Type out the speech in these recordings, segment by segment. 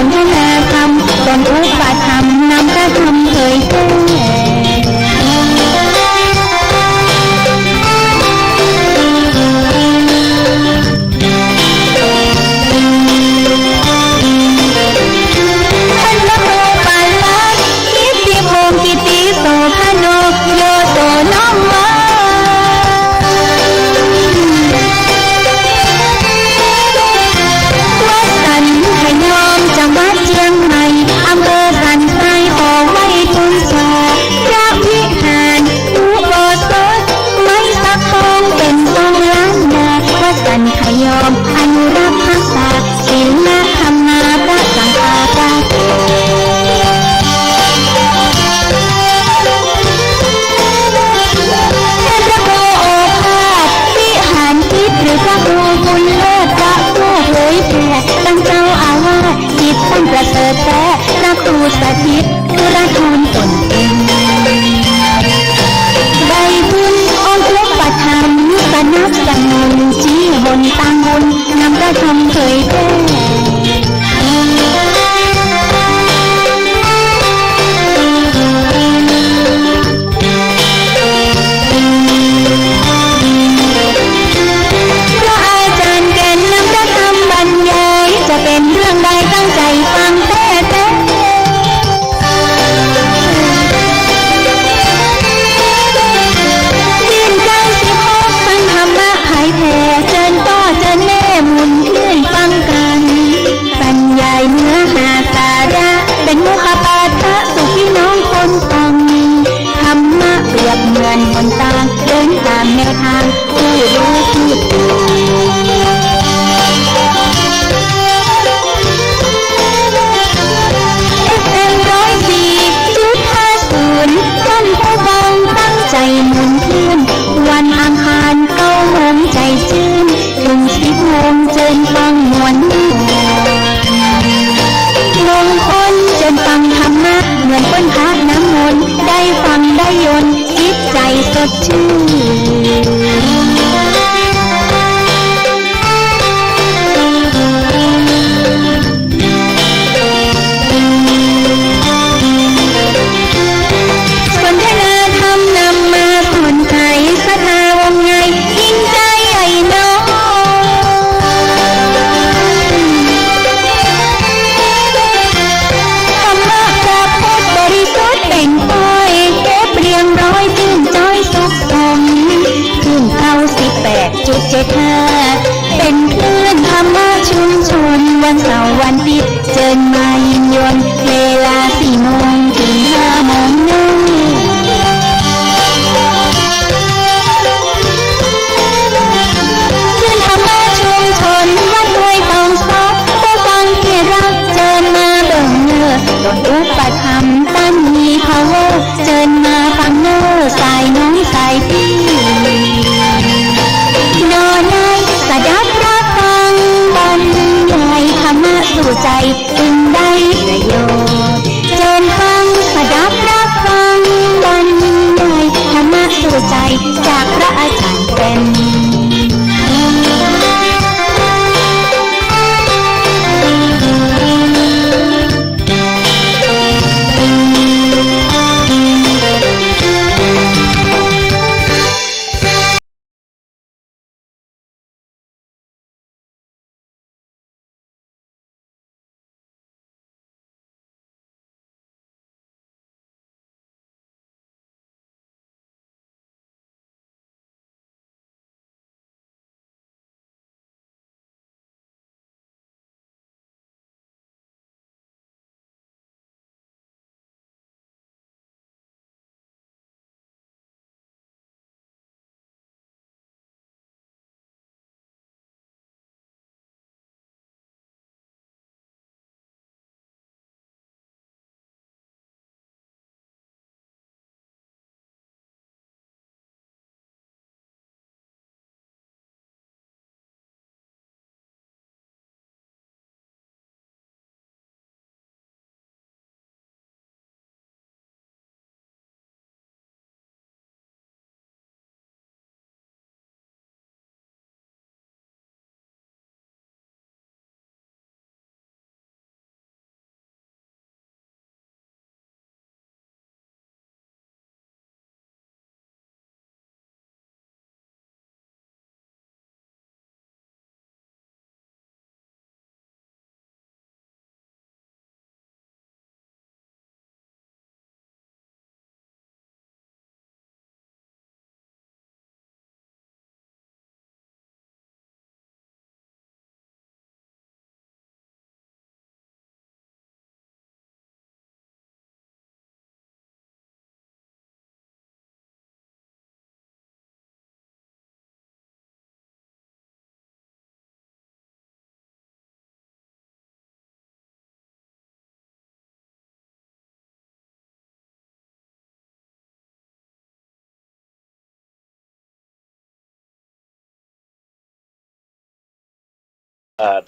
นทนาธรรมตนอุปธรรมนำพระธรรมเผยแพร่ยอมอนุรักษ์รักษาศีลธรรมนาพระสังฆาธิการพระโอภาสวิหารทิพย์หรือพระครูบุญเลิศพระผู้เผยแผ่ตั้งเจ้าอาวาสจิตตั้งประเสริฐแท้พระครูสถิตธุรทูลตนเองใบบุญองค์พระประธรรมสนับสนุนชี้บนตั้งบุญนำพระธรรมเผยแพร่พระอาจารย์แก่นนำพระธรรมบรรยายจะเป็นเรื่องใดตั้งใจฟังแท้เจิญก็เจิญแม่หมุนขึ้นฟังกันบรรยายเนื้อหาสาระเป็นมุขปาฐะสุพี่น้องคนฟังธรรมะเปรียบเหมือนหนทางเดินตามแนวทางผู้รู้ผู้ตื่นท่านผู้ฟังตั้งใจหมุนขึ้นวันอังคาร9 โมงใจชื่นถึง10 โมงเจิญฟังมวลมงคลเจิญฟังธรรมะเหมือนต้นพระน้ำมนต์ได้ฟังได้ยนต์จิตใจสดชื่น7 เป็นคลื่นธรรมะชุมชนวันเสาร์วันอาทิตย์เจิญมายินยนต์เวลา4 โมงถึง5 โมงคลื่นธรรมะชุมชนวัดห้วยทองซอกผู้ฟังที่รักเจิญมาเบิ่งเนื้อตนอุปธรรมตั้งมีpowerเจิญมาฟังเนื้อสายน้องสายพี่นอนในสดับรับฟังบรรยายธรรมะสู่ใจจึงได้ประโยชน์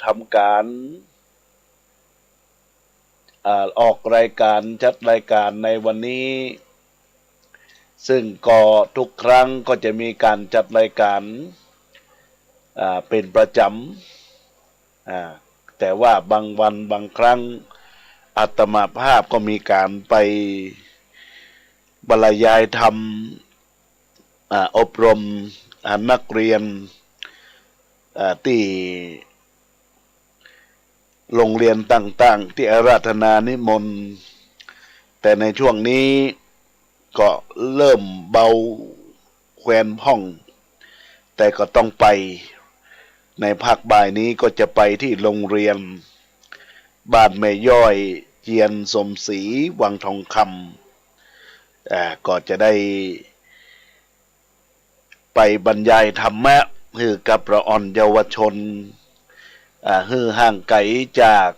ทำการออกรายการจัดรายการในวันนี้ซึ่งก็ทุกครั้งก็จะมีการจัดรายการเป็นประจำแต่ว่าบางวันบางครั้งอาตมาภาพก็มีการไปบรรยายธรรมอบรมนักเรียนที่โรงเรียนต่างๆที่อาราธนานิมนต์แต่ในช่วงนี้ก็เริ่มเบาแควนพ่องแต่ก็ต้องไปในภาคบ่ายนี้ก็จะไปที่โรงเรียนบ้านแม่ย่อยเจียนสมศรีวังทองคำก็จะได้ไปบรรยายธรรมะให้กับเราอ่อนเยาวชนให้ห่างไกลจาก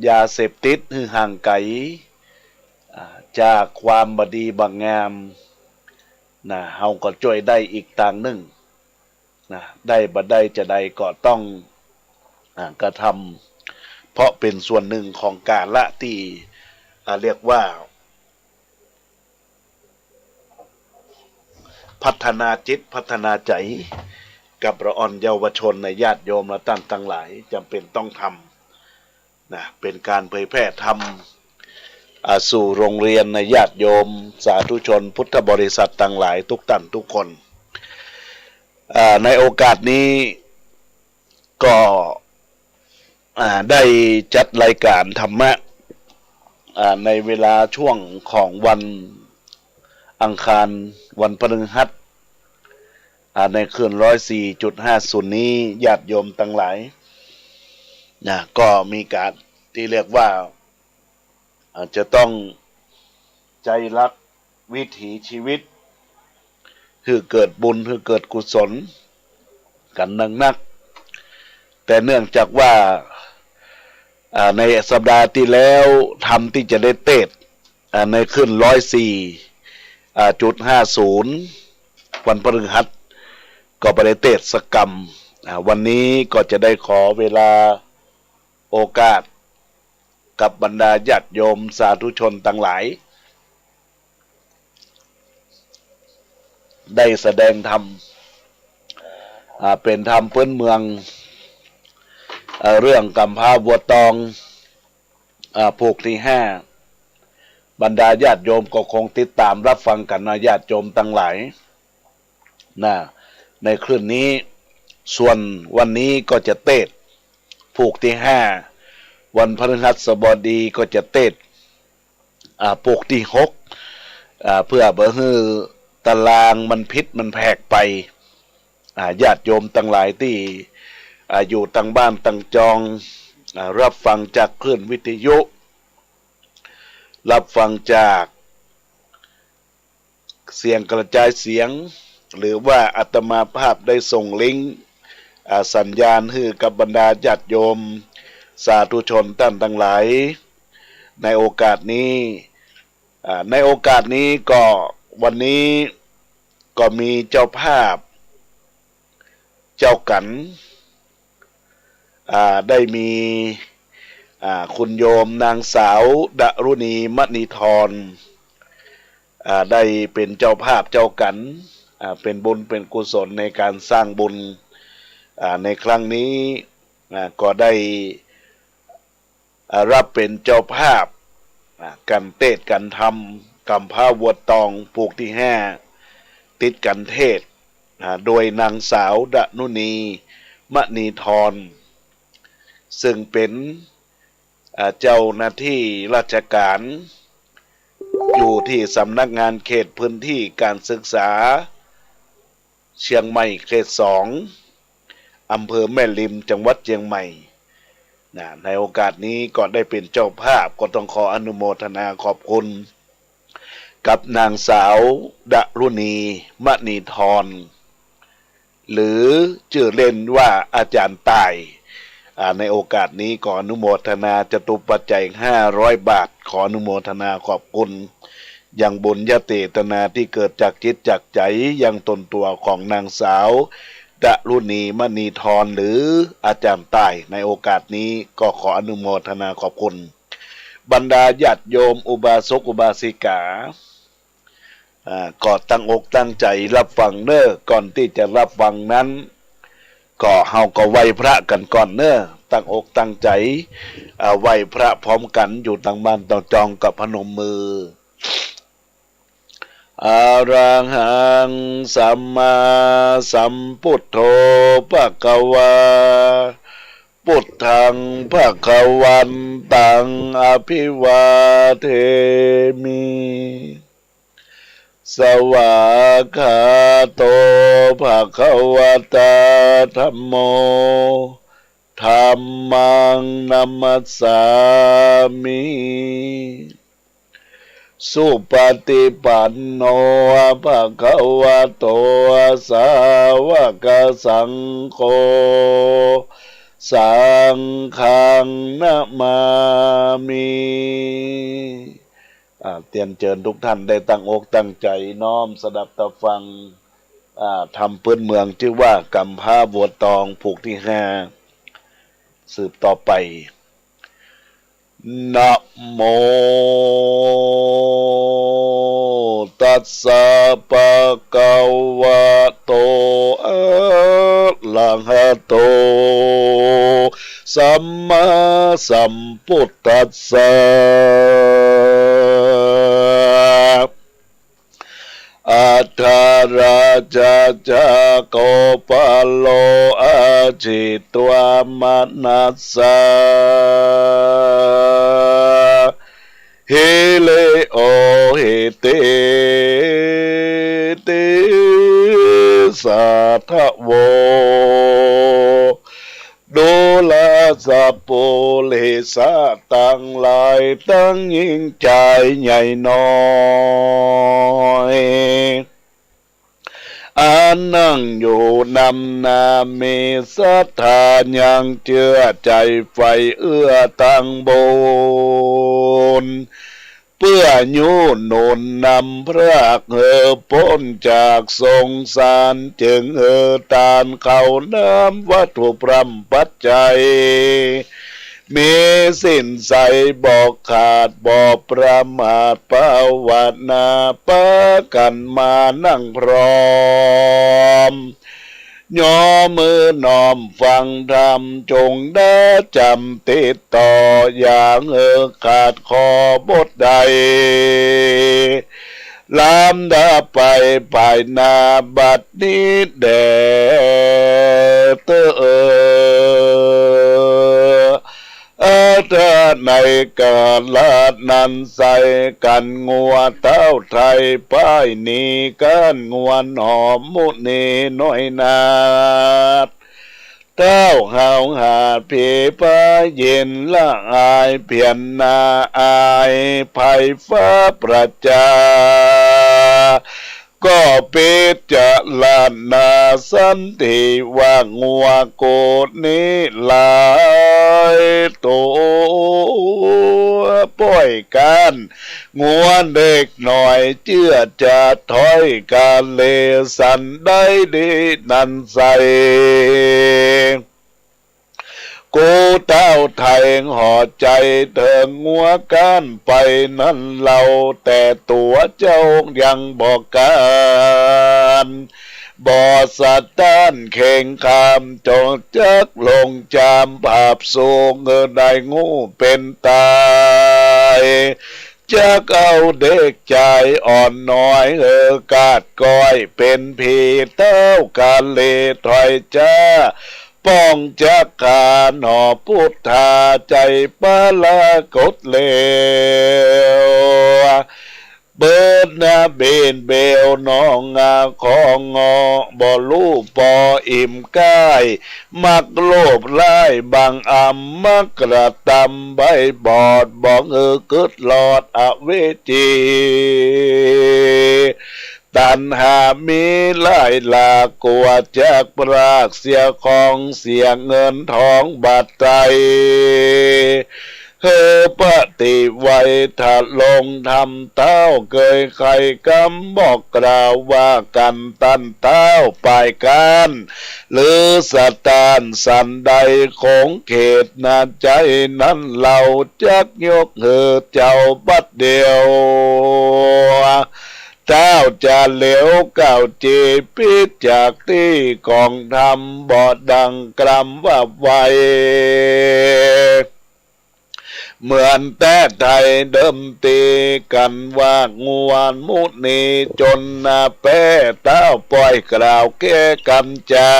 ยาเสพติดให้ห่างไกลจากความบดีบางงามเฮาก็ช่วยได้อีกทางหนึ่งได้บ่ได้จะได้ก็ต้องกระทำเพราะเป็นส่วนหนึ่งของการละที่เรียกว่าพัฒนาจิตพัฒนาใจกับเราอ่อนเยาวชนในญาติโยมและท่านทั้งหลายจำเป็นต้องทำเป็นการเผยแพร่ธรรมสู่โรงเรียนในญาติโยมสาธุชนพุทธบริษัททั้งหลายทุกท่านทุกคนในโอกาสนี้ก็ได้จัดรายการธรรมะในเวลาช่วงของวันอังคารวันพฤหัสในคืน104.50นี้ญาติโยมทั้งหลายก็มีการที่เรียกว่าจะต้องใจรักวิถีชีวิตคือเกิดบุญคือเกิดกุศลกันนักแต่เนื่องจากว่าในสัปดาห์ที่แล้วทำที่จะได้เทศในคืน104.50วันพฤหัสก็ไปได้เทศกรรมวันนี้ก็จะได้ขอเวลาโอกาสกับบรรดาญาติโยมสาธุชนทั้งหลายได้แสดงธรรมเป็นธรรมพื้นเมืองเรื่องกำพร้าบัวตองผูกที่5บรรดาญาติโยมก็คงติดตามรับฟังกันนะญาติโยมทั้งหลายในคลื่นนี้ส่วนวันนี้ก็จะเทศผูกที่5วันพฤหัสบดีก็จะเทศผูกที่6เพื่อบ่ให้ตารางมันพิษมันแผกไปญาติโยมทั้งหลายที่อยู่ตั้งบ้านตั้งจองรับฟังจากคลื่นวิทยุรับฟังจากเสียงกระจายเสียงหรือว่าอาตมาภาพได้ส่งลิงก์สัญญาณให้กับบรรดาญาติโยมสาธุชนท่านทั้งหลายในโอกาสนี้ก็วันนี้ก็มีเจ้าภาพเจ้ากันได้มีคุณโยมนางสาวดรุณีมณีธรได้เป็นเจ้าภาพเจ้ากันเป็นบุญเป็นกุศลในการสร้างบุญในครั้งนี้ก็ได้รับเป็นเจ้าภาพกันเทศกันธรรมกำพร้าวัวตองผูกที่5ติดกันเทศโดยนางสาวดนุณีมณีธรซึ่งเป็นเจ้าหน้าที่ราชการอยู่ที่สำนักงานเขตพื้นที่การศึกษาเชียงใหม่เขต2อำเภอแม่ริมจังหวัดเชียงใหม่ในโอกาสนี้ก็ได้เป็นเจ้าภาพก็ต้องขออนุโมทนาขอบคุณกับนางสาวดรุณีมณีธรหรือชื่อเล่นว่าอาจารย์ตายในโอกาสนี้ขออนุโมทนาจตุปัจจัย500 บาทขออนุโมทนาขอบคุณยังบุญญาเตตนาที่เกิดจากจิตจากใจยังตนตัวของนางสาว ดรุณีมณีธรหรืออาจารย์ต้ายในโอกาสนี้ก็ขออนุโมทนาขอบคุณบรรดาญาติโยมอุบาสกอุบาสิกาก็ตั้งอกตั้งใจรับฟังเน้อก่อนที่จะรับฟังนั้นก็เฮาก็ไหว้พระกันก่อนเน้อตั้งอกตั้งใจไหว้พระพร้อมกันอยู่ต่างบ้านต่างจองกับพนมมืออะระหังสัมมาสัมพุทโธภะคะวาพุทธังภะคะวันตังอภิวาเทมิสวากขาโตภะคะวะตาธัมโมธัมมังนัมมัสสามิสุปฏิปันโนภะคะวะโตสาวกสังโฆสังฆังนะมามิเตียนเชิญทุกท่านได้ตั้งอกตั้งใจน้อมสดับตะฟังทำพื้นเมืองชื่อว่ากำพร้าบัวตองผูกที่ห้าสืบต่อไปนะโมตัสสะภะคะวะโตอะระหะโตสัมมาสัมพุทธัสสะอัฏฐราชาจโกปโลอาจิตวามนัสสะเฮเลโอเฮเตเตสัทธโวโดลาสะโปเลสะตั้งหลายตั้งยิ่งใจใหญ่น้อยอานั่งอยู่นำนาเมสัทธายังเชื่อใจไฟเอื้อตั้งบนเพื่อยูหนุนนำพระพ้นจากสงสารจึงตานเขาน้ำวัตถุพรำปัจจัยมีสิ้นใสบอกขาดบอกประมาทภาวนาปะกันมานั่งพร้อมย่อมือน้อมฟังธรรมจงได้จำติดต่ออย่างขาดคอบทใดลำดับไปภายหน้าบัดนี้แด่เตถ้าในกาลนั้นใส่กันงัวเต้าไทยป้ายนี้กันงัวหนอมมุนีน้อยนาดเต้าหาวหาเพพาเย็นละอายเพียนนาอายภัยฟ้าประจาก็เปิดจะลานนาสันติว่างัวโกดนี้หลายตัวป่อยกันงัวเด็กหน่อยเชื่อจะถอยการเลสันได้ดีนันใสกูเต้าไทยห่อใจเถิงงัวกันไปนั้นเราแต่ตัวเจ้ายังบอกกันบ่สัตต้านเข่งคำจงจักลงจามภาพสูงได้งูเป็นตายจะเอาเด็กใจอ่อนน้อยกาดก้อยเป็นผีเต้ากาเลถอยจ้าป้องจักขาหนอพุทธาใจปะละกดเลวเบิดนาเบนเบลน้องของงอบ่ลูปออิ่มกายมักโลภร้ายบางมักกระตำใบบอดบอกกึดหลอดอเวจีตัณหามีหลายหลากกลัวจากปรากเสียของเสียเงินทองบาดใจ เฮอปฏิไว้ถ้าลงทำเต้าเกยใครกำบอกกล่าวว่ากันตันเต้าปลายการหรือสตานสันใดของเขตนาใจนั้นเราจักยกเฮอเจ้าบัดเดียวเจ้าจะเหลวเก่าจีพิจากที่กองทำบ่ดังกรำว่าไวเหมือนแต่ไทยเดิมตีกันว่างวนมุนีจนนาแป้เต้าปล่อยกล่าวแก้กันจา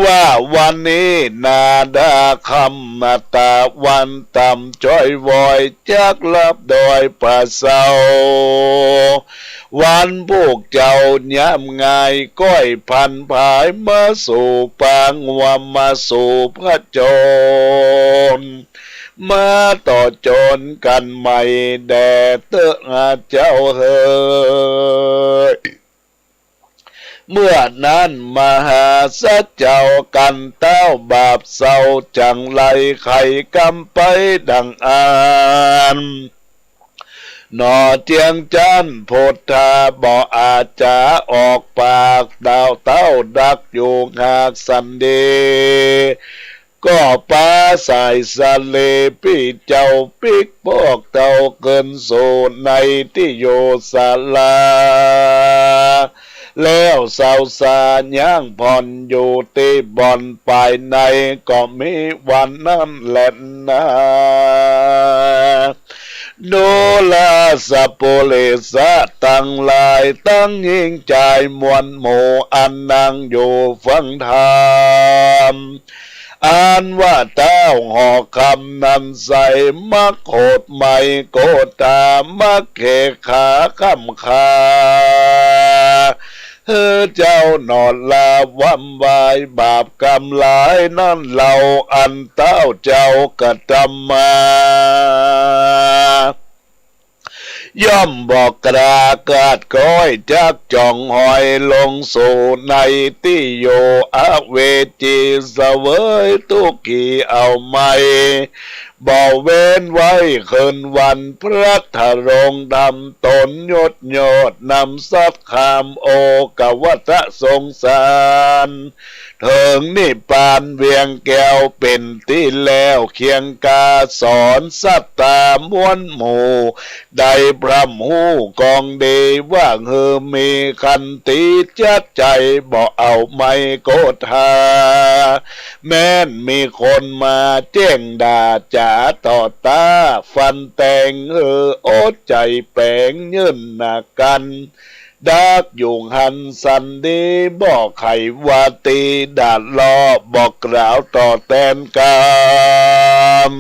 ว่าวันนี้นาดาคำมาตาวันต่ำจ้อยวอยจักลับดอยป่าเศร้าวันพวกเจ้าย้ำง่ายก้อยพันผายมาสู่ปางวามาสู่พระโจรมาต่อโจรกันใหม่แด่เตอเจ้าเฮยเมื่อนั้นมหาสัจเจ้ากันเต้าบาปเศร้าจังไรไข่กำไปดังอ่านนอเจียงจันโพธาบ่อาจจะออกปากดาวเต้าดักอยู่หากสันเดก็ป้าสายสะเลพี่เจ้าปิกพวกเต้าเกินโซในที่โยศาลาแล้วสาวสาย่างผ่อนอยู่ที่บ่อนภายในก็มีวันนั้นแหละนะโนลาสะโปเลสะตั้งลายตั้งยิ่งใจมวลหมู่อันนั่งอยู่ฟังธรรมอ่านว่าเต้าหอคำนั้นใส่มักโคดไม่โกตามักเขขาคำคาเฮ้อเจ้านอนลาวัมวายบาปกรรมหลายนั่นเราอันเต้าเจ้ากระทำมาย่อมบอกกรากาดก้อยจักจ่องหอยลงสู่ในที่โยอาเวจีเสวยทุกขีเอาไม่บ่เว้นไว้คืนวันพระธรงดำตนยดยอดนำสัตคามโอกวัตสงสารเถิงนิพพานเวียงแก้วเป็นที่แล้วเคียงกาสอนสัตตามวลหมู่ได้พระหูกองเดว่าเฮอมีคันติจัดใจบ่เอาไม่โกธาแม้นมีคนมาแจ้งด่าจ๋าต่อตาฟันแตงอดใจแปลงยืนหนักกันดักยุงหันสันดีบอกไขวาตีดาดล้อบอกกล่าวต่อแตนกาม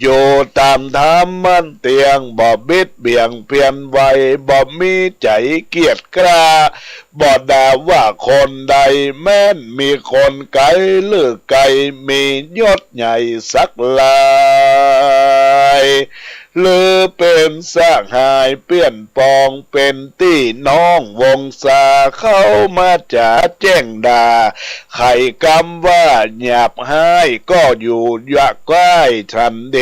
อยู่ตามธรรมมันเตียงบ่บิดเบี่ยงเพียนไวบ่มีใจเกียจกล้าบ่ด่าว่าคนใดแม้นมีคนไกลหรือไกลมียศใหญ่สักลายหรือเป็นสร้างหายเปลี่ยนปองเป็นที่น้องวงศาเข้ามาจะแจ้งด่าไข่กำว่าหยาบให้ก็อยู่อยากใกล้ทันเด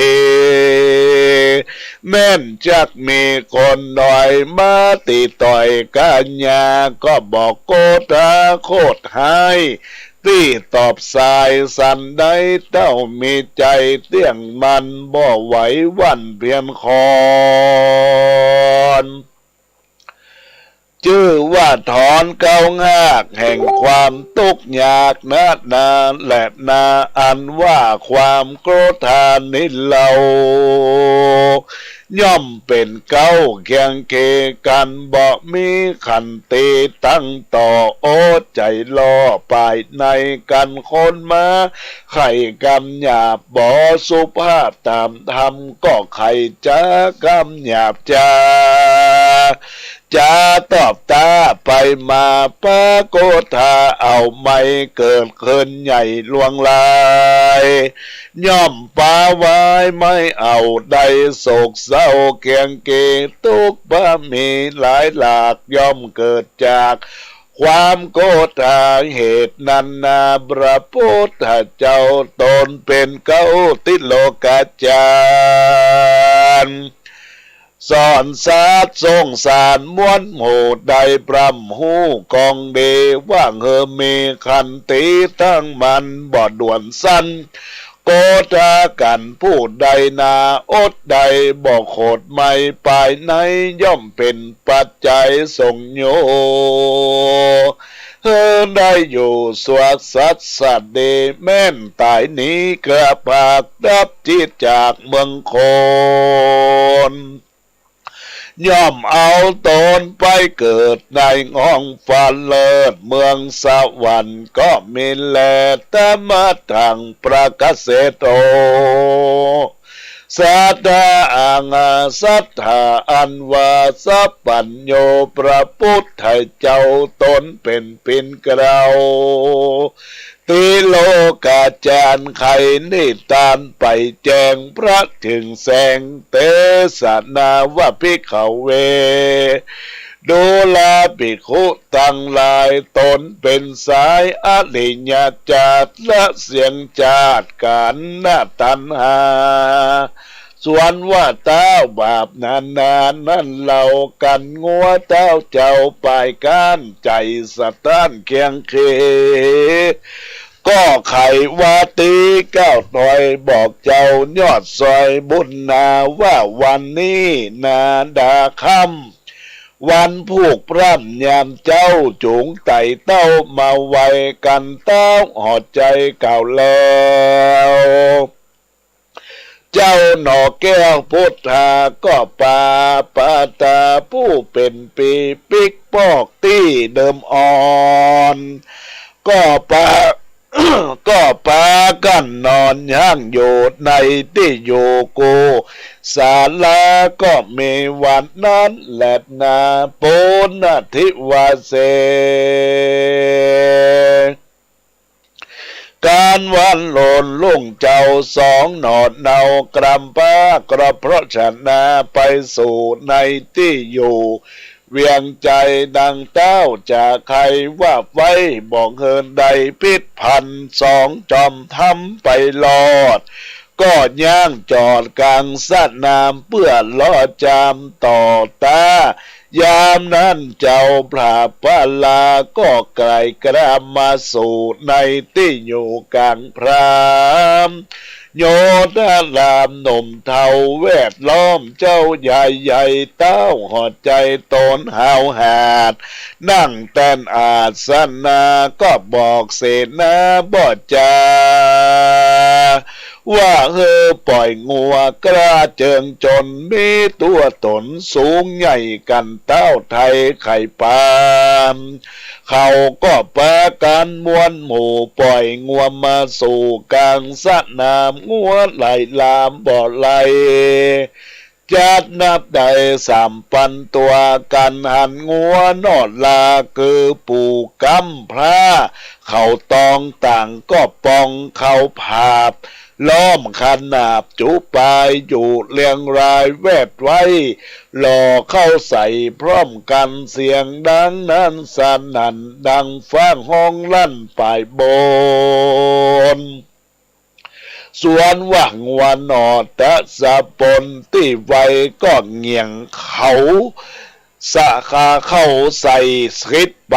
แม่นจักมีคนหน่อยมาติต่อยกันยาก็บอกโกตาโคตรให้ที่ตอบสายสันได้เต้ามีใจเตี้ยงมันบ่ไหววันเพียนคอนชื่อว่าถอนเก้างากแห่งความทุกข์ยากนานาและนาอันว่าความโกรธานิเราย่อมเป็นเก้าเคียงเคกันบ่มีขันติตั้งต่อโอใจล่อปลายในกันคนมาไข่กำหยาบบ่สุภาพตามธรรมก็ไข่จ้ากำหยาบจ้าจะตอบตาไปมาปะโกธาเอาไม่เกิดขึ้นใหญ่ลวงลายย่อมป่าไว้ไม่เอาใดโศกเศร้าเกียงเกทุกข์บ่มีหลายหลากย่อมเกิดจาก ความโกธาเหตุนันนาพระพุทธเจ้าตนเป็นเก้าติโลกาจารย์สอนศาสตร์ทรงสารม้วนหมู่ใดพรำหูกองเดว่างเฮมีคันติทั้งมันบ่ด่วนสั้นโกธากันผู้ใดนาอดใดบ่โคดไม่ปลายไหนย่อมเป็นปัจจัยส่งโยได้อยู่สวกสัตสัตเดแม่นตายนี้กระปากดับจิตจากเมืองโคนย่อมเอาตนไปเกิดในห้องฝันเลิศเมืองสวรรค์ก็มีแลแต่มาทางประกาศโตสัทธาอังสัทธาอันวาสัพปัญโยพระพุทธเจ้าตนเป็นปินเกลาติโลกาจารย์ไขนิทานไปแจงพระถึงแสงเตสนาวะภิกขเวดูลาภิกขุตั้งหลายตนเป็นสายอริยจาตและเสียงจาตการนาตันหาส่วนว่าเต้าบาปนานนั่นเรากันงัวเต้าเจ้าปลายก้านใจสะท้านเคียงเคก็ไขว่าตีเก้าหน่อยบอกเจ้ายอดซอยบุญนาว่าวันนี้นาดาค่ำวันผูกพร่ำยามเจ้าจูงไต่เต้ามาไว้กันเต้าหอดใจเก่าแล้วเจ้าหน่อแก้วพุทธาก็ปาปาตาผู้เป็นปีปิกปอกตี้เดิมอ่อนก็ปา ก็ปากันนอนย่างอยู่ในที่อยู่กูศาลาก็มีวันนั้นแหละนาโปนทิวาเสการวันหล่นลุ่งเจ้าสองหนอดเนากรำป้ากระเพราะชนะไปสู่ในที่อยู่เวียงใจดังเต้าจากใครว่าไว้บอกเฮินใดพิษพันสองจอมทำไปลอดก็ย่างจอดกลางสะนามเพื่อล้อจามต่อตายามนั้นเจ้าพระพลาก็ไกลกระมาสู่ในที่อยู่กลางพรามโยธารามหนุ่มเทาแวดล้อมเจ้าใหญ่ใหญ่เต้าหอดใจตนหาวหาดนั่งแต้นอาสนาก็บอกเสนาบอดจาว่าปล่อยงัวกระเจิงจนมีตัวตนสูงใหญ่กันเต้าไทยไข่ปามเขาก็ปาการมวนหมู่ปล่อยงัวมาสู่กลางสะนามงัวไหลลามบ่อไหลจัดนับได้3,000 ตัวกันหันงัวนอดลาคือปู่กำพระเขาตองต่างก็ปองเขาผาบล้อมขนาบจุปายอยู่เรียงรายแวดไว้หล่อเข้าใส่พร้อมกันเสียงดังนั้นสนั่นดังฟ้างห้องลั่นป่ายบนส่วนว่างวันนอตะสะปนที่ไว้ก็เงียงเขาสะคาเข้าใส่สิดไป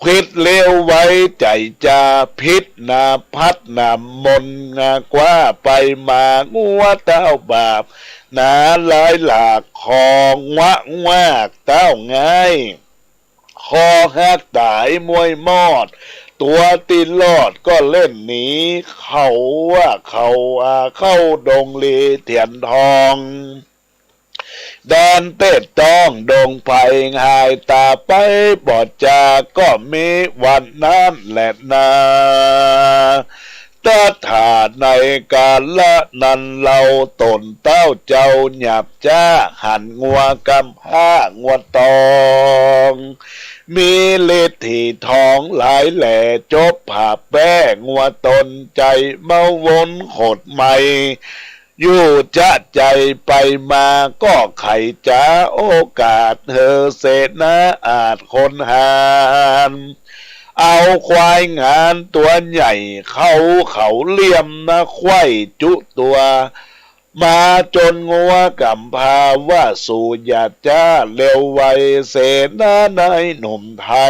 คิดเลี้ยวไว้ใจจะพิษนาพัดนำมนงากว่าไปมางัวเต้าบาปนาหลายหลากของวะวากเต้าง่ายคอหักตายมวยมอดตัวตีนลอดก็เล่นหนีเขาว่าเขาเข้าดงลีเถียนทองแดนเป็ดต้องดงไผ่หายตาไปบอดจาก็มีวันนั้นแหละนาตถาในกาละนั้นเราตนเต้าเจ้าหยับจ้าหันงัวกำผ้างัวตองมีเล็ดที่ท้องหลายแหล่จบผ่าแป้งัวตนใจเมาวนขดใหม่ อยู่จะใจไปมาก็ไขจ้าโอกาสเธอเศษนะอาจคนหานเอาควายงานตัวใหญ่เขาเลี่ยมนะไขว้จุตัวมาจนงัวกำพาว่าสู่อยากจ้าเร็วไวเศษนะนายหนุ่มเทา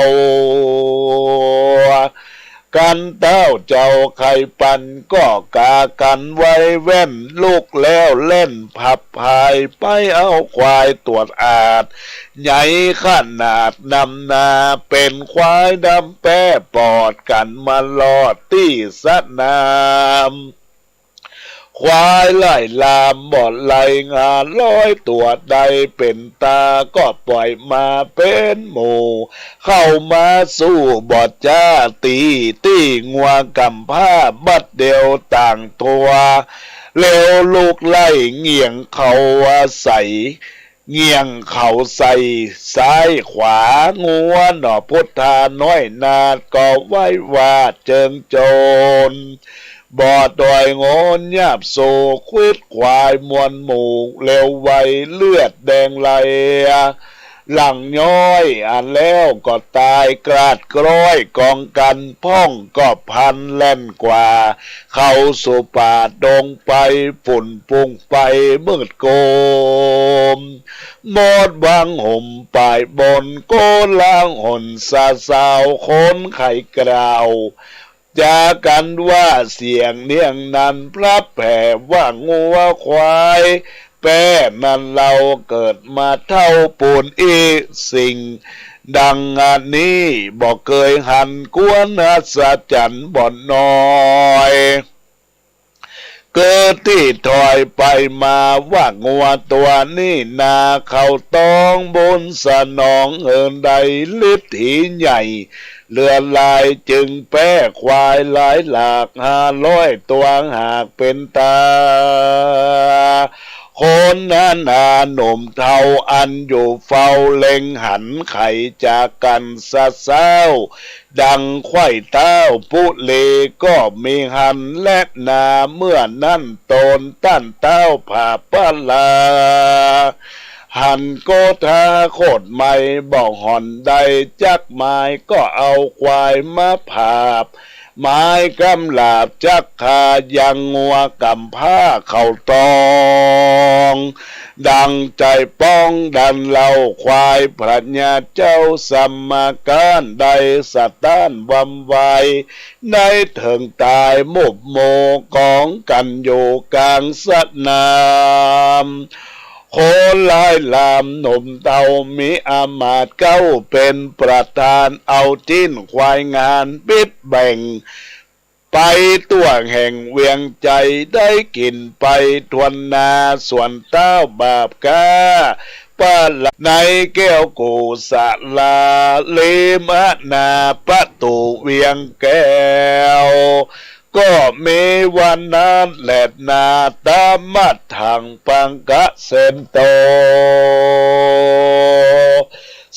กันเต้าเจ้าไข่ปันก็กากันไว้แว่นลูกแล้วเล่นพับพายไปเอาควายตรวจอาดใหญ่ขนาดนำนาเป็นควายดำแป้ปอดกันมาลอดที่สนามควายไล่ลามบอดไหลงานร้อยตัวใดเป็นตาก็ปล่อยมาเป็นหมู่เข้ามาสู้บอดจ้าตีงัวกำผ้าบัดเดียวต่างตัวเร็วลูกไล่เงี่ยงเขาใส่เงี่ยงเขาใส่ซ้ายขวางัวหน่อพุทธาน้อยนาดก็ไว้ว่าเจิงโจรบอดดอยงอนยาบโซควิดควายมวนหมูเร็วไวเลือดแดงไหลหลังย้อยอันแล้วก็ตายกราดกร้อยกองกันพ่องก็พันแล่นกว่าเข้าสู่ป่าดงไปฝุ่นปุงไปมืดโกมหมดบางห่มปลายบนโกล้างหนสาสาวคนไข่กราวจากันว่าเสียงเนียงนั้นพระแผ่ว่างัวควายแป้นั้นเราเกิดมาเท่าปูนอีสิ่งดังงานนี้บอกเคยหันกวนอัศจรรย์บ่อนน้อยเกิดที่ถอยไปมาว่างัวตัวนี้นาเขาต้องบนสนองเอินใดฤทธิ์ใหญ่เลือลายจึงแป้ควายหลายหลาก500ตัวหากเป็นตาคนนั้นหนุ่มเทาอันอยู่เฝ้าเล็งหันไข่จากกันสะเศร้าดังไข่เต้าปุเลก็มีหันและนาเมื่อนั่นโตนตั้นเต้าผ่าปลาหันโกธาโคดไม่บอกหอนใดจักไม้ก็เอาควายมาผาบไม้กำลาบจักขายังงัวกำผ้าเข่าตองดังใจป้องดันเล่าควายพระญาเจ้าสมมาการใดสตานวำไวในเถิงตายมุบโมกองกันอยู่กลางสนามโคลายลามหนุ่มเตามีอามาตย์เก้าเป็นประธานเอาจิ้นควายงานปิดแบ่งไปตัวแห่งเวียงใจได้กินไปทวนนาส่วนเต้าบาปกาป้าในแก้วกูสะลาเลมะนาประตูเวียงแก้วก็มีวันนั้นแหลดนาตามมัดทางปังกะเซนโต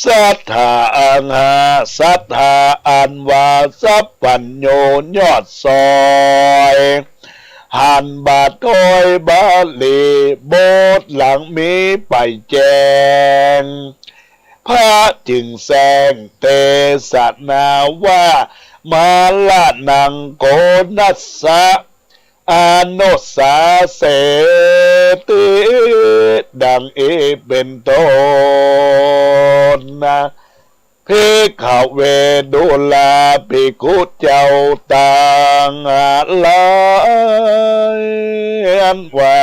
สัทธาอังหาสัทธาอันวาสัพปัญโยยอดซอยหันบาทถอยบาลีโบสหลังมีไปแจงพระจึงแสงเตสนาว่ามาลานังโกนัสสะอานุสาเสติดังเป็นต้นนะภิกขเวดุลาภิกขุเจ้าต่างหลายอันว่า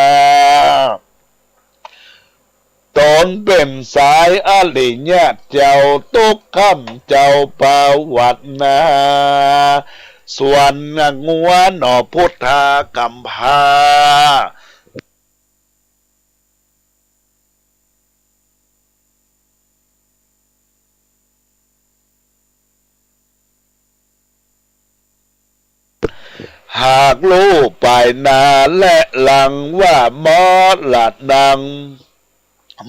ตนเป็นสายอริยะเจ้าตุกคำเจ้าปาวัตนาส่วนงัวหน่อพุทธากำพาหากรู้ไปนาและหลังว่ามอดหลัดดัง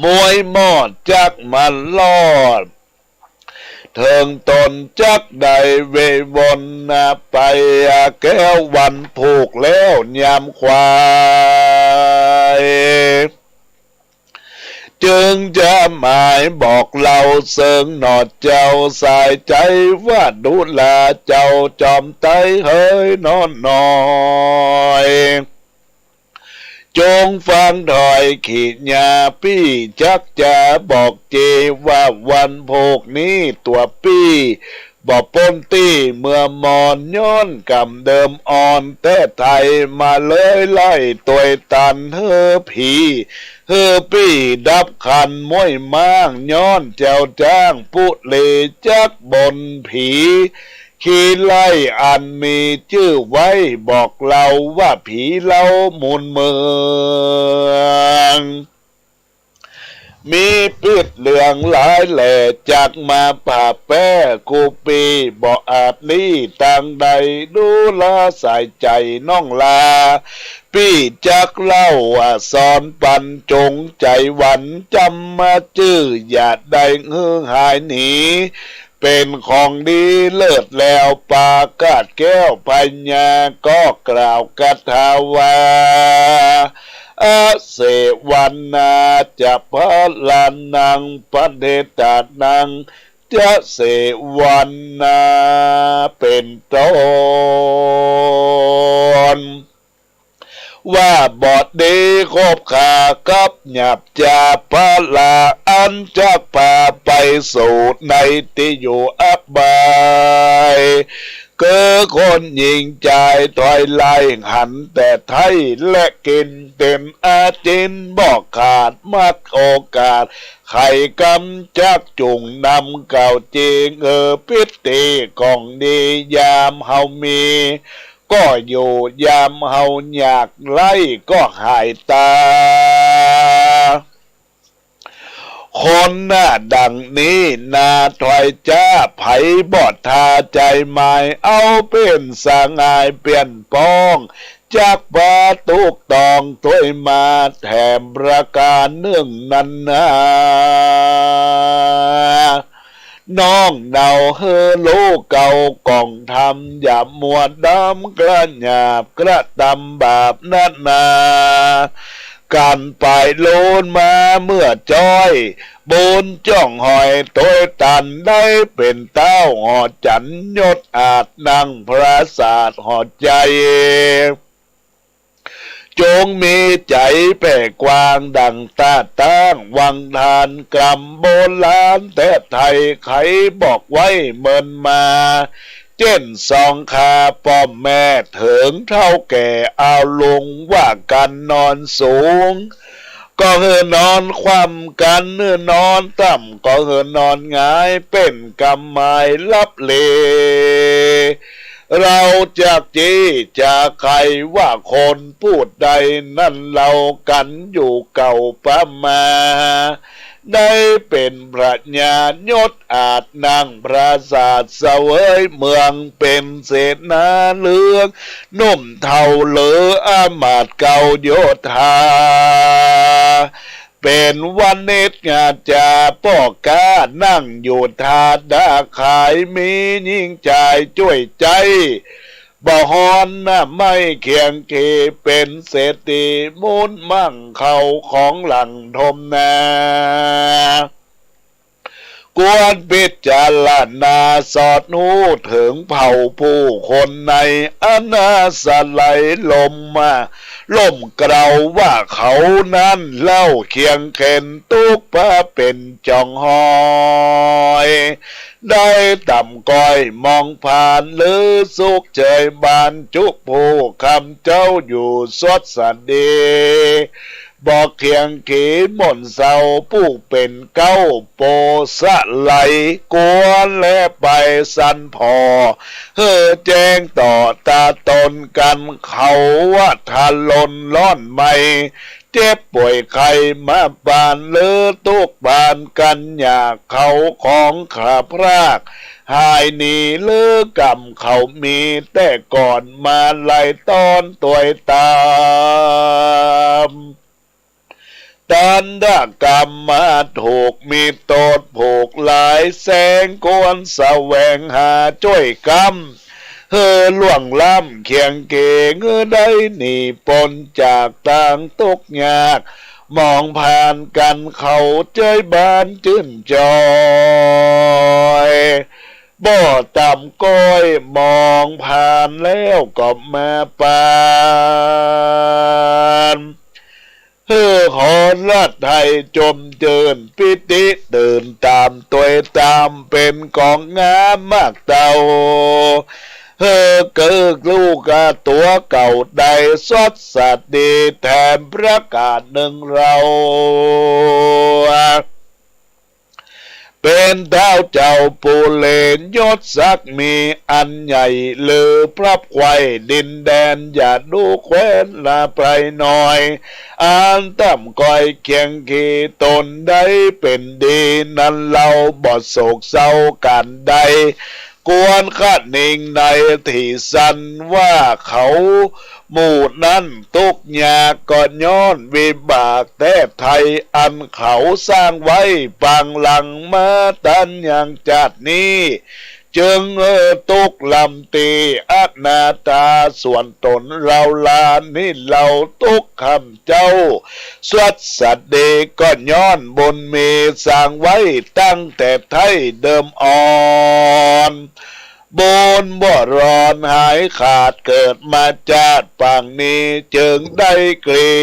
มวยมอดจักมันลอดเถิงตนจักใดเววนไปแก้ววันผูกแล้วยามควาย จึงจะหมายบอกเราเสิงหนอดเจ้าสายใจว่าดูแลเจ้าจอมไตเฮ้ยนอนหน่อยจงฟังถอยขีดยาพี่จักจะบอกเจว่าวันโภกนี้ตัวพี่บอกป้นตี้เมื่อมอนย้อนกำเดิมอ่อนแต่ไทยมาเลยไล่ตัวตันเฮอผีเฮอปี้ดับขันม้วยม้างย้อนเจ้าจ้างปุเลจักบนผีขีไล่อันมีชื่อไว้บอกเราว่าผีเล่ามูลเมืองมีปิดเหลืองหลายแหล่จากมาป่าแป้กูปีบอกอาจลี่ต่างใดดูลาสายใจน้องลาพี่จักเล่าสอนปันจงใจหวันจำมาจื้ออย่าได้เฮือหายหนีเป็นของดีเลิศแล้วปากาดแก้วปัญญาก็กล่าวคาถาวาอาเสวันนาจะพะลานังปะเดตานังจะเสวันนาเป็นต้นว่าบอดดีคบขากับหยับจาพะลาอันจะพาไปสู่ในที่อยู่อับบายเกิดคนยิงใจถอยไล่หันแต่ไทยและกินเต็มอาจินบอกขาดมักโอกาสไข่กำจักจุงนำเก่าจริงพิธีกองดียามเฮามีก็อยู่ยามเฮาอยากไล่ก็หายตาคนหน้าดังนี้นาถอยจ้าไผบอดทาใจหมายเอาเป็นสางายเปลี่ยนป้องจากปาตุกตองถวยมาแถมประการเนื่องนั้นนาน้องเดาเฮอโลเก่ากองทำอย่ามัวดำกระหยาบกระตำบาปนัดนาการไปโลนมาเมื่อจ้อยบนจ้องหอยตัวตันได้เป็นเต้าหอจันยศอาจนั่งพระศาสตร์หอใจจงมีใจแผ่กว้างดังตาตั้งวังทานกรรมโบราณแต่ไทยไขบอกไว้เมินมาเจ้นสองขาป้อมแม่เถิงเท่าแก่เอาลงว่ากันนอนสูงก็เฮือนอนคว่ำกันเฮือนอนต่ำก็เฮือนอนหงายเป็นกำไม้ลับเลเราจากจีจากใครว่าคนพูดใดนั่นเรากันอยู่เก่าประมาได้เป็นปรัชญายศอาจนั่งปราสาทเสวยเมืองเป็นเศรษนาเลืองนุ่มเท่าเหลืออามาตย์เก่าโยธาเป็นวันเนตงาจาพ่อกานั่งอยู่ทาดาขายมียิ่งใจช่วยใจบ่ฮอนน่ะไม่เคียงเกเป็นเศรษฐีมุนมั่งเขาของหลังทมนากวนพิจารณาสอดหูถึงเผ่าผู้คนในอนาสไลลมมาล่มเกลาว่าเขานั้นเล่าเคียงเข็นตุกพระเป็นจองหอยได้ต่ำก้อยมองผ่านหรือสุกเจยบานจุผู้คำเจ้าอยู่สดสันดีบอกเคียงขีมนเศร้าผู้เป็นเก้าโปสะไหลกวนและไปสันพอเฮือแจ้งต่อตาตนกันเขาว่าทาลนล้อนไม่เจ็บป่วยใครมาบานเลือตุกบานกันอยากเขาของขาพรากหายหนีเลือกรรมเขามีแต่ก่อนมาไล่ตอนตัวตามดันดากรรมมาถูกมีโตดผูกหลายแสงกวนแสวงหาช่วยกรรม ล่วงล้ำเคียงเกงได้หนีปนจากต่างตกยากมองผ่านกันเขาเจยบานจื่นจอยบ่ต่ำก้อยมองผ่านแล้วก็มาปานขอรัดไทยจมเจินปิติเดินตามตัวตามเป็นกองงามมากเต่าเกิดลูกตัวเก่าได้สดสัตดีแถมประกาศหนึ่งเราเป็นเท้าเจ้าปูเลนยศศักมีอันใหญ่เลือพรับไข่ดินแดนอย่าดูแคว้นลาไปหน่อยอ่านต่ำก้อยเคียงขีตนได้เป็นดีนั้นเราบ่โศกเศร้ากันใดกวนขัดนิ่งในที่สันว่าเขาหมู่นั้นทุกยากก็ย้อนวิบากแทบไทยอันเขาสร้างไว้ปังหลังมาตันอย่างจัดนี้จึงตุกลำตีอนาตาส่วนตนเราลานนี่เราตุกคำเจ้าสวัสสัตเดก็ย้อนบนเมสร้างไว้ตั้งแต่ไทยเดิมอ่อนบนบ่ร้อนหายขาดเกิดมาจากปางนี้จึงได้กรี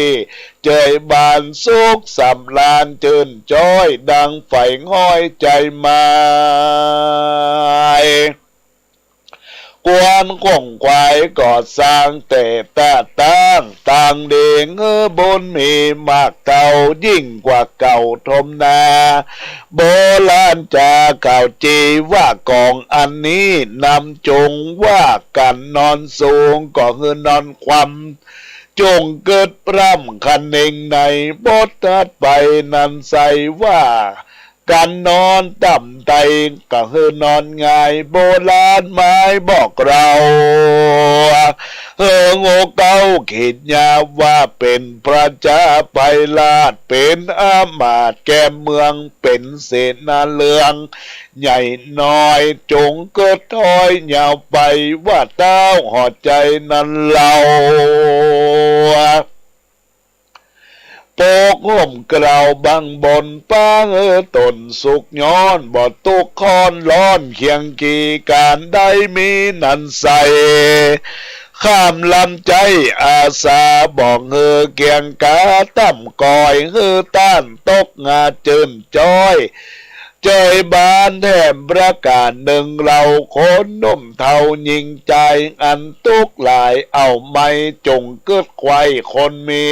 เจยบานสุขสำลานจืนจ้อยดังไฟง่อยใจมายกวนคงควายก่อสร้างแต่ตาตั้งต่างเด้งบนมีมากเก่ายิ่งกว่าเก่าทมนาโบราณจะเก่าจีว่ากองอันนี้นำจงว่ากันนอนสูงก็คือนอนความจงเกิดพร่ำคันเองในบททัดไปนั้นใส่ว่าการนอนต่ำไตก็คือนอนง่ายโบราณไม้บอกเราโง่เก้าขีดยาว่าเป็นพระเจ้าไปลาดเป็นอามาตย์แก่เมืองเป็นเสนาเลืองใหญ่น้อยจงเกิดถอยยาวไปว่าเต้าหอดใจนั้นเราโปกห่มกล่าวบังบนป้าตนสุกย้อนบ่ตุกคอนร้อนเคียงกีการได้มีนันใสข้ามลำใจอาสาบอกเกียงกาตั้มก่อยต้านตกงาเจินจ้อยเจยบานแถมประกาศหนึ่งเราคนนุ่มเท่ายิงใจอันตุกหลายเอาไม่จงเกิดไข่คนมี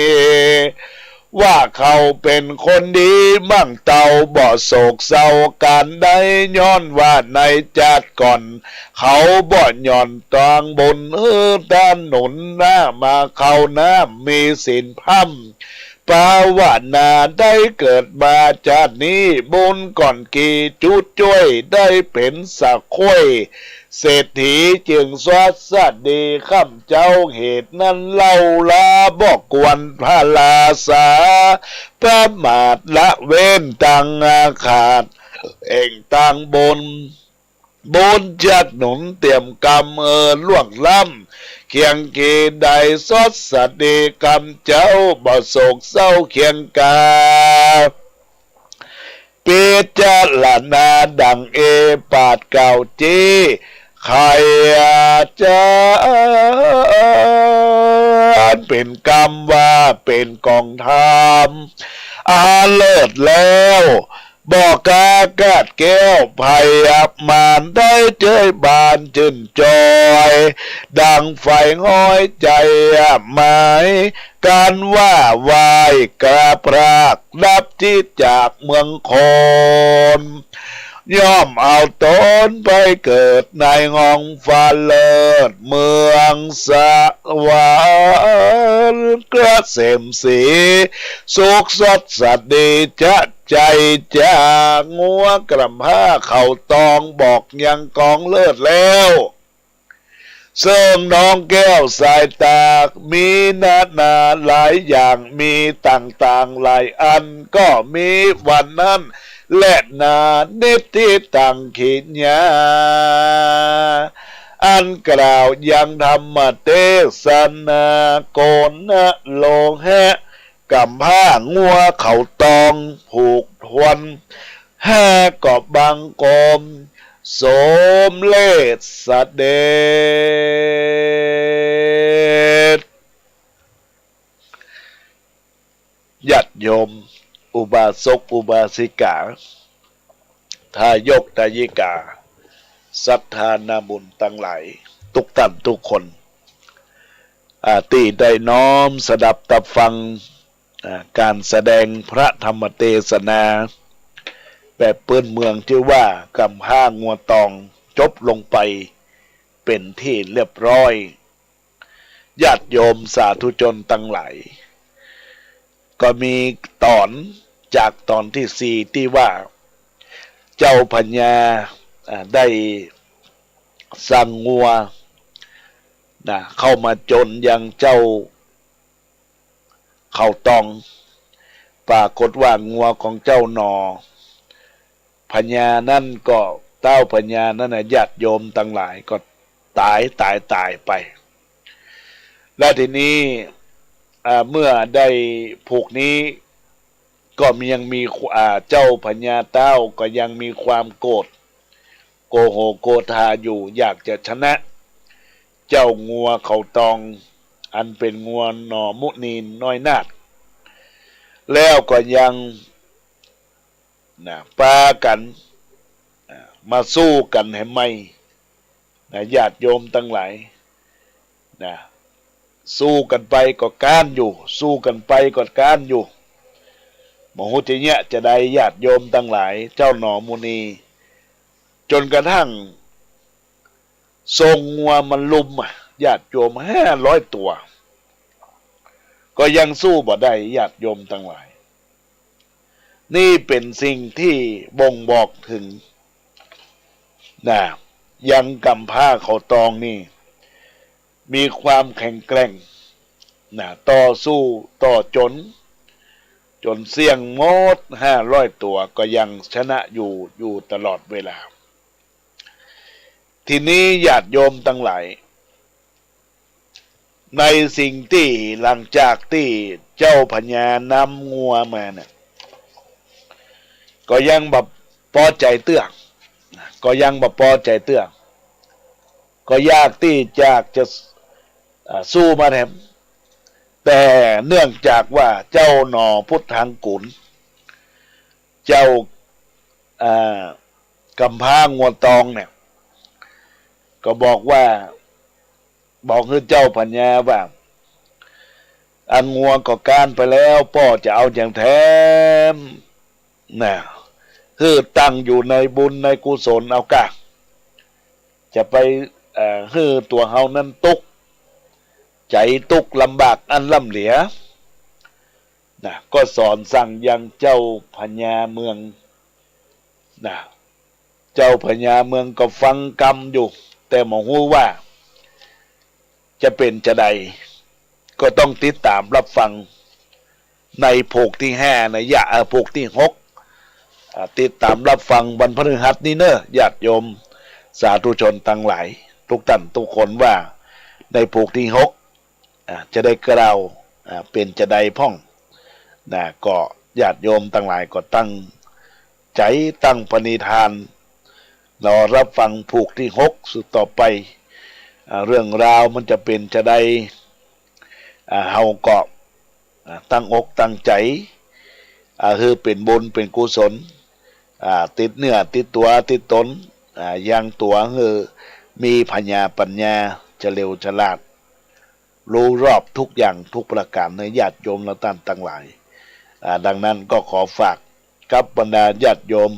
ว่าเขาเป็นคนดีมั่งเต่าบ่โศกเศร้าการได้ย้อนว่าในจัดก่อนเขาบ่ย่อนตางบนด้านหนุนหน้ามาเขาน้ำมีสินพัมปาวานาได้เกิดมาจากนี้บุญก่อนกี่จุดจ้วยได้เป็นสักค่อยเศรษฐีจึงสวัสดีข้ามเจ้าเหตุนั้นเล่าลาบอกกวนพระลาสาประมาทละเว้นตังอาขาดเองตังบนจัดหนุนเตรียมกรรมล่วงล้ำเคียงกีใดสดสดีกรรมเจ้าบ่โศกเศร้าเคียงกาปิจารณาดังปาดเก่าจีใครจะเป็นกรรมว่าเป็นกองธรรมเลิศแล้วบอกกากาดแก้วภัยอับมานได้เจยบานจืนจอยดังไฟห้อยใจหมายการว่าวายกระพรากรับจิตจากเมืองคนย่อมเอาตนไปเกิดในห้องฟ้าเลิศเมืองสวรรค์กระเสมสีสุขสดสัตดีจะใจจากงัวกระผ้าเขาตองบอกยังกองเลิศแล้วเสริมน้องแก้วสายตามีนาหลายอย่างมีต่างๆหลายอันก็มีวันนั้นและนาเนติตังขิญญา อันกล่าวยังธรรมเทศนาโกนะโลแหะกำผ้างัวเขาตองผูกทวนแห่กอบบังกรมโสมเลศเสด็จญาติโยมอุบาสกอุบาสิกาทายกทายิกาศรัทธานาบุญตั้งหลายทุกท่านทุกคนที่ได้น้อมสดับตับฟังการแสดงพระธรรมเทศนาแบบปื้นเมืองที่ว่ากำห้างัวตองจบลงไปเป็นที่เรียบร้อยญาติโยมสาธุชนตั้งหลายก็มีตอนจากตอนที่สี่ที่ว่าเจ้าพญาได้สั่งงัวเข้ามาจนยังเจ้าเขาตองปรากฏว่างัวของเจ้าหนอพญานั่นก็เต้าพญานั่นญาติโยมตั้งหลายก็ตายไปและทีนี้เมื่อได้ผูกนี้ก็ยังมีเจ้าพญาเต้าก็ยังมีความโกรธโกโหโกธาอยู่อยากจะชนะเจ้างัวเขาตองอันเป็นงัวหนอมุนีนน้อยนาดแล้วก็ยังปากันมาสู้กันให้ไม่ญาติโยมตั้งหลายสู้กันไปก็ก้านอยู่สู้กันไปก็ก้านอยู่มโหจะเนี่ยจะได้ญาติโยมตั้งหลายเจ้าหนอมุนีจนกระทั่งทรงงัวมันลุมญาติโยม500 ตัวก็ยังสู้บ่ได้ญาติโยมทั้งหลายนี่เป็นสิ่งที่บ่งบอกถึงยังกำผ้าเขาตองนี่มีความแข็งแกร่งต่อสู้ต่อจนเสี่ยงหมด500 ตัวก็ยังชนะอยู่ตลอดเวลาทีนี้ญาติโยมทั้งหลายในสิ่งที่หลังจากที่เจ้าพญานำงัวมาเนี่ยก็ยังแบบพอใจเตื้อก็ยังแบบพอใจเตื้อก็ยากที่จะสู้มาแถมแต่เนื่องจากว่าเจ้าหนอพุทธังกุลเจ้ากำพร้างัวตองเนี่ยก็บอกให้เจ้าพญาว่าอันงัวก็การไปแล้วพ่อจะเอาอย่างแท้คือตั้งอยู่ในบุญในกุศลเอากะจะไปคือตัวเฮานั้นตุกใจตุกลำบากอันล่ำเหลียก็สอนสั่งยังเจ้าพญาเมืองเจ้าพญาเมืองก็ฟังกรรมอยู่แต่หมอฮู้ว่าจะเป็นจะใดก็ต้องติดตามรับฟังในโภคที่5ในโภคที่6ติดตามรับฟังวันพฤหัสนี้เนอะญาติโยมสาธุชนทั้งหลายทุกท่านทุกคนว่าในโภคที่6จะได้กล่าวเป็นจะใดพ่องก็ญาติโยมทั้งหลายก็ตั้งใจตั้งปณิธานรอรับฟังโภคที่6สุดต่อไปเรื่องราวมันจะเป็นจะได้เฮาก็ตั้งอกตั้งใจคือเป็นบุญเป็นกุศลติดเนื้อติดตัวติดตนยังตัวคือมีปัญญาเฉลียวฉลาดรู้รอบทุกอย่างทุกประการในญาติโยมและท่านทั้งหลายดังนั้นก็ขอฝากกับบรรดาญาติโยม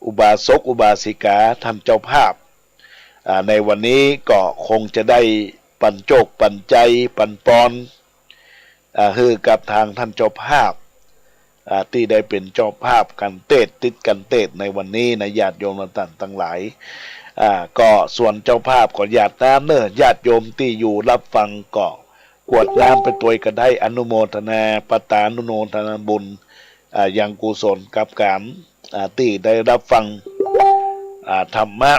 อุบาสกอุบาสิกาท่านเจ้าภาพในวันนี้ก็คงจะได้ปันโจกปันใจปันปอนคือกับทางท่านเจ้าภาพที่ได้เป็นเจ้าภาพกันเทศติดกันเทศในวันนี้นะญาติโยมท่านทั้งหลายก็ส่วนเจ้าภาพก็ญาติน้ำเนอะญาติโยมที่อยู่รับฟังก็กวดน้ำไปตัวก็ได้อนุโมทนาปตานุโมทนาบุญยังกุศลกับการที่ได้รับฟังธรรมะ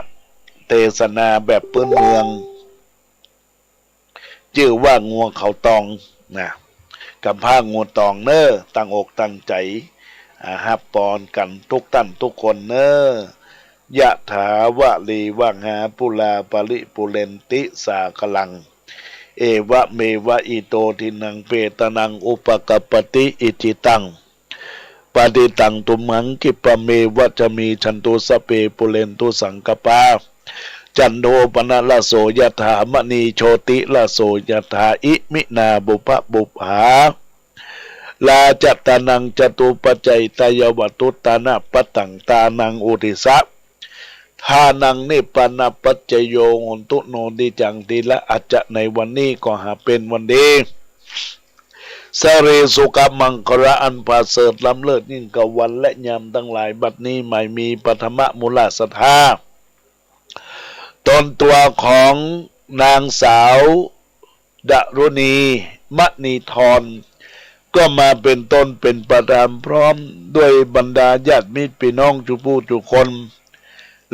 เทศนาแบบพื้นเมืองชื่อว่างัวเขาตองนะกำพร้างัวตองเนอตั้งอกตั้งใจฮับปอนกันทุกท่านทุกคนเนอยะถาวะลีวะหาปุลาปริปุเรนติสากลังเอวะเมวะอิโตทินังเปตนังอุปกปปติอิจิตังปฏิตังตุมังกิปะเมวะจะมีฉันตุสเปปุเรนตุสังกปาจันโทปนะละโสยถามณีโชติละโสยถาอิมินาบุพบุภาลาจัตตานังจตุปัจจัยตายวัตุตานะปะตังตานังอุทิสะทานังนิปปนาปัจจโยโหนตุโนดิจังทีละอาจจะในวันนี้ก็หาเป็นวันดีสเรสุกมังคระอันประเสริฐล้ำเลิศยิ่งกว่าวันและยามทั้งหลายบัดนี้ไม่มีปฐมมูลศรัทธาตนตัวของนางสาวดรุณีมณีธรก็มาเป็นต้นเป็นประธานพร้อมด้วยบรรดาญาติมิตรพี่น้องจุผู้จุคน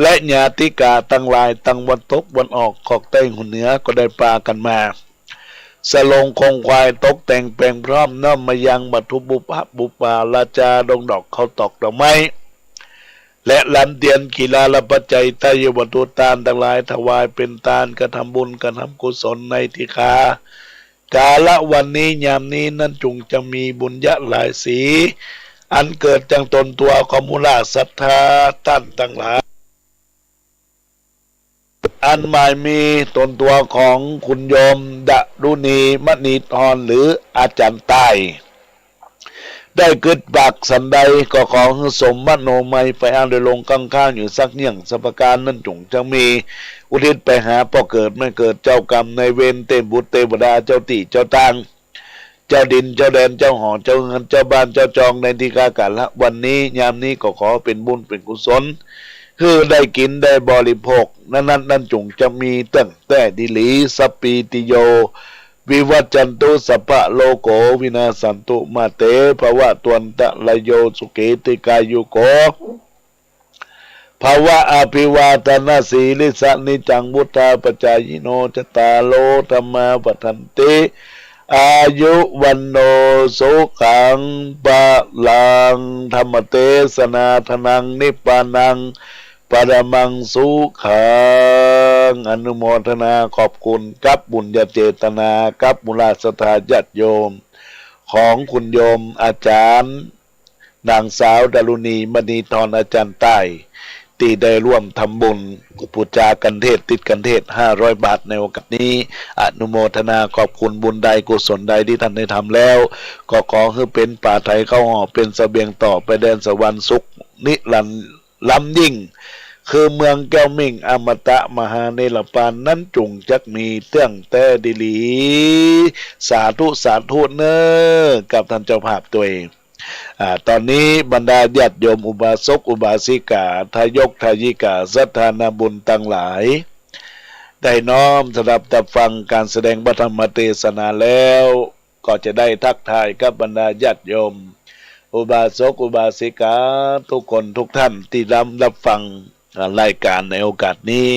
และญาติกาตั้งหลายตั้งวันตกวันออกขอกใต้หุนเหนือก็ได้ปลากันมาสลงคงควายตกแต่งแปลงพร้อมน้อมมายังบัตุบุปบุปาลาจาดงดอกเขาตอกดอกไม้และลำเตียนกีฬาละปัจจัยตายวัตุตานทั้งหลายถวายเป็นทานกระทำบุญกระทำกุศลในทิคากาละวันนี้ยามนี้นั้นจุงจะมีบุญยะหลายสีอันเกิดจากตนตัวของมูลศรัทธาท่านทั้งหลายอันหมายมีตนตัวของคุณโยมดรุณีมณีธรหรืออาจารย์ใต้ได้เกิดปากสันใดก็ขอให้สมมโนมัยไปอ่านโดยลงข้างๆอยู่สักเนียงสัพการนั่นจงจะมีอุทิศไปหาพ่อเกิดไม่เกิดเจ้ากรรมในเวรเทพบุตรเทวดาเจ้าติเจ้าตังเจ้าดินเจ้าแดนเจ้าหอเจ้าเงินเจ้าบ้านเจ้าจองในที่กากันละวันนี้ยามนี้ก็ขอเป็นบุญเป็นกุศลคือได้กินได้บริโภคนั้นจงจะมีตั้งแต่ดิลีสปีติโยวิวัจจันตุสัพพะโลโกวินาสันตุมาเตภวะตวันตะลโยสุเกติกายุโกภาวะอภิวาทนาสีลิสะนิจังบุตตาปจายโนจตาโลธรรมาปทันติอายุวันโนสุขังปะลังธรรมเทศนาธนังนิพพานังปรมังสุขังอนุโมทนาขอบคุณกับบุญญาเจตนากับมูลศรัทธาญาติโยมของคุณโยมอาจารย์นางสาวดารุณีมณีธรอาจารย์ใต้ที่ได้ร่วมทำบุญปูจากันเทศติดกันเทศ500 บาทในโอกาสนี้อนุโมทนาขอบคุณบุญใดกุศลใดที่ท่านได้ทำแล้วก็ขอให้เป็นป่าไทยเข้าห่อเป็นเสบียงต่อไปแดนสวรรค์สุขนิรันดร์ล้ำยิ่งคือเมืองแก้วมิ่งอมตะมหาเนรปานนั้นจุงจักมีเตื้องแต่ดิลีสาธุสาธุเนอกับท่านเจ้าภาพตัวเองตอนนี้บรรดาญาติโยมอุบาสกอุบาสิกาทายกทายิกาสัทธานาบุญตั้งหลายได้น้อมสดับตับฟังการแสดงพระธรรมเทศนาแล้วก็จะได้ทักทายกับบรรดาญาติโยมอุบาสกอุบาสิกาทุกคนทุกท่านที่รับฟังรายการในโอกาสนี้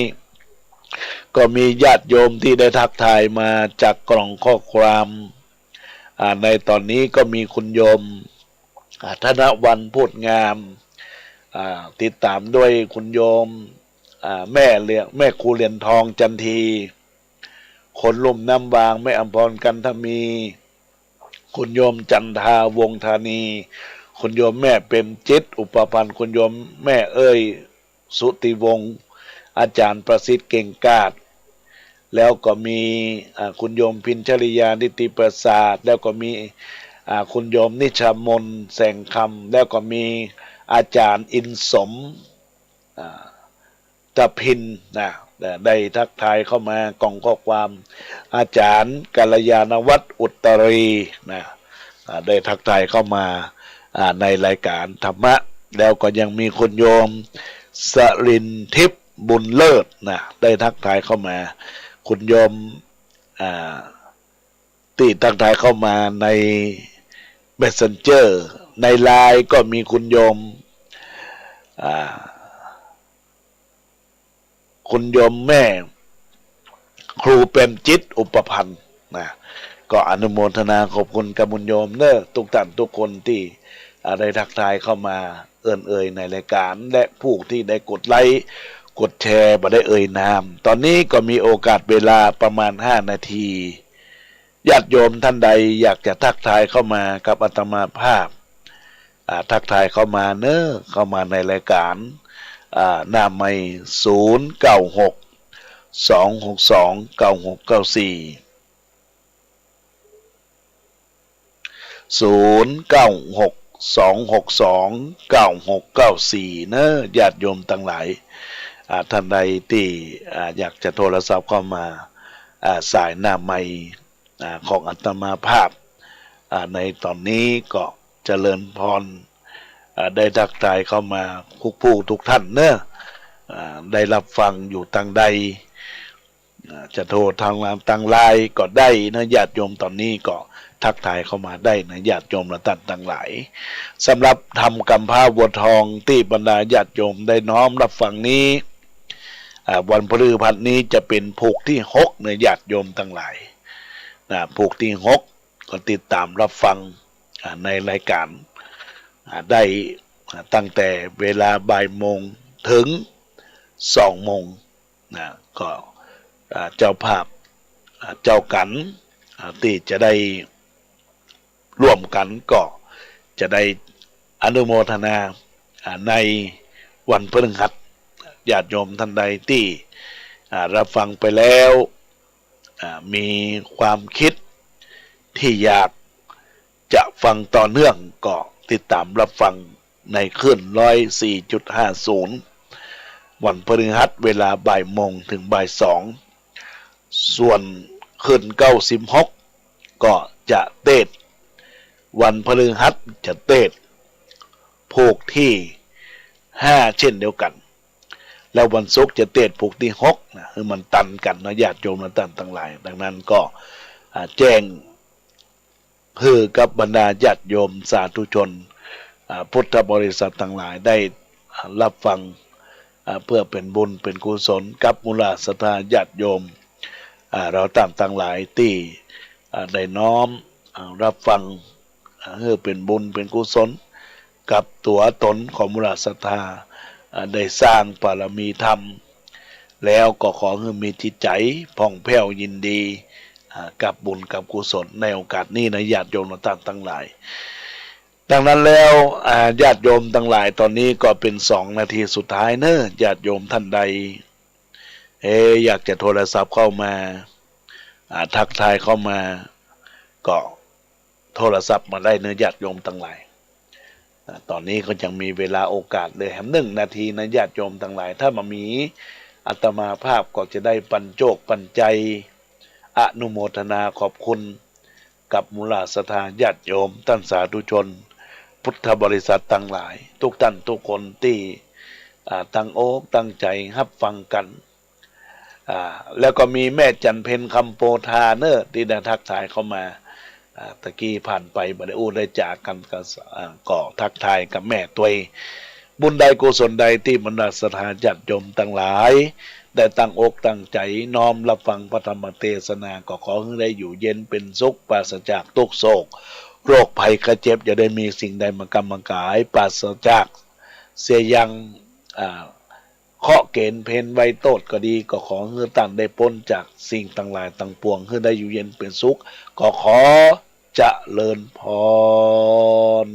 ก็มีญาติโยมที่ได้ทักทายมาจากกล่องข้อความในตอนนี้ก็มีคุณโยมธนวันพูดงามติดตามด้วยคุณโยมแม่ครูเหรียญทองจันทีคนลุ่มน้ำวางแม่อมพรกันทมีคุณโยมจันทาวงธานีคุณโยมแม่เป็นจิตอุปพันธ์คุณโยมแม่เอ้ยสุติวงศ์อาจารย์ประสิทธิ์เก่งกาจแล้วก็มีคุณโยมพินชริยานิติประสาทแล้วก็มีคุณโยมนิชามนแสงคำแล้วก็มีอาจารย์อินสมตะพินนะได้ทักทายเข้ามากล่องข้อความอาจารย์กัลยาณวัฒน์อุตรีนะได้ทักทายเข้ามาในรายการธรรมะแล้วก็ยังมีคุณโยมสรินทิพย์บุญเลิศนะได้ทักทายเข้ามาคุณโยมที่ทักทายเข้ามาใน Messenger ในไลน์ก็มีคุณโยม คุณโยมแม่ครูเป็นจิตอุปพันธ์นะก็อนุโมทนาขอบคุณกับบุญโยมเนอะทุกท่านทุกคนที่ได้ทักทายเข้ามาเอ่ยในรายการและผู้ที่ได้กดไลค์กดแชร์มาได้เอ่ยนามตอนนี้ก็มีโอกาสเวลาประมาณ5 นาทีญาติโยมท่านใดอยากจะทักทายเข้ามากับอาตมาภาพทักทายเข้ามาเนอะเข้ามาในรายการหน้าไม่096 262 9694 096 262 9694เนอะญาติโยมทั้งหลายท่านใดที่อยากจะโทรศัพท์เข้ามาสายหน้าไมค์ของอาตมาภาพในตอนนี้ก็เจริญพรได้ทักทายเข้ามาทุกท่านเนอะได้รับฟังอยู่ทางใดจะโทรทางไลน์ก็ได้นะญาติโยมตอนนี้ก็ทักทายเข้ามาได้นะญาติโยมและท่านทั้งหลายสำหรับทำกำพร้าบัวทองที่บรรดาญาติโยมได้น้อมรับฟังนี้วันพฤหัสนี้จะเป็นภูกที่6ในญาติโยมทั้งหลายภูกที่6ก็ติดตามรับฟังในรายการได้ตั้งแต่เวลาบ่ายโมงถึง2 โมงก็เจ้าภาพเจ้ากันที่จะได้ร่วมกันก็จะได้อนุโมทนาในวันพฤหัสญาติโยมท่านใดที่รับฟังไปแล้วมีความคิดที่อยากจะฟังต่อเนื่องก็ติดตามรับฟังในคลื่น 104.50 วันพฤหัสเวลาบ่ายโมงถึงบ่าย2ส่วนคลื่น 96ก็จะเทศวันพฤหัสจะเทศภูกที่5เช่นเดียวกันแล้ววันศุกร์จะเทศภูกที่6นะคือมันตันกันนะญาติโยมและท่านทั้งหลายดังนั้นก็แจ้งคือกับบรรดาญาติโยมสาธุชนพุทธบริษัททั้งหลายได้รับฟังเพื่อเป็นบุญเป็นกุศลกับมูลศรัทธาญาติโยมเราตามทั้งหลายที่ได้น้อมรับฟังเพื่อเป็นบุญเป็นกุศลกับตัวตนของมูลศรัทธาได้สร้างบารมีธรรมแล้วก็ขอให้มีจิตใจผ่องแผ้วยินดีกับบุญกับกุศลในโอกาสนี้นะญาติโยมเราทั้งหลายดังนั้นแล้วญาติโยมทั้งหลายตอนนี้ก็เป็น2 นาทีสุดท้ายเนอะญาติโยมท่านใดอยากจะโทรศัพท์เข้ามาทักทายเข้ามาก็โทรศัพท์มาได้เนอะญาติโยมทั้งหลายตอนนี้ก็ยังมีเวลาโอกาสเลย1 นาทีนะญาติโยมทั้งหลายถ้ามามีอาตมาภาพก็จะได้ปันโจกปันใจอนุโมทนาขอบคุณกับมูลศรัทธาญาติโยมท่านสาธุชนพุทธบริษัททั้งหลายทุกท่านทุกคนที่ตั้งอกตั้งใจรับฟังกันแล้วก็มีแม่จันเพ็ญคำโปธาเนอะที่ได้ทักทายเข้ามาตะกี้ผ่านไปบ่ได้ได้จากกันก็ทักทายกับแม่ตัวบุญใดกุศลใดที่บรรดาศรัทธาญาติโยมทั้งหลายได้ตั้งอกตั้งใจน้อมรับฟังพระธรรมเทศนาก็ขอให้ได้อยู่เย็นเป็นสุขปราศจากทุกโศกโรคภัยไข้เจ็บอย่าได้มีสิ่งใดมากำมากายปราศจากเสียยังเคาะเกณฑ์เพนไวโตดก็ดีก็ขอให้ท่านได้พ้นจากสิ่งต่างหลายต่างปวงให้ได้อยู่เย็นเป็นสุขก็ขอเจริญพร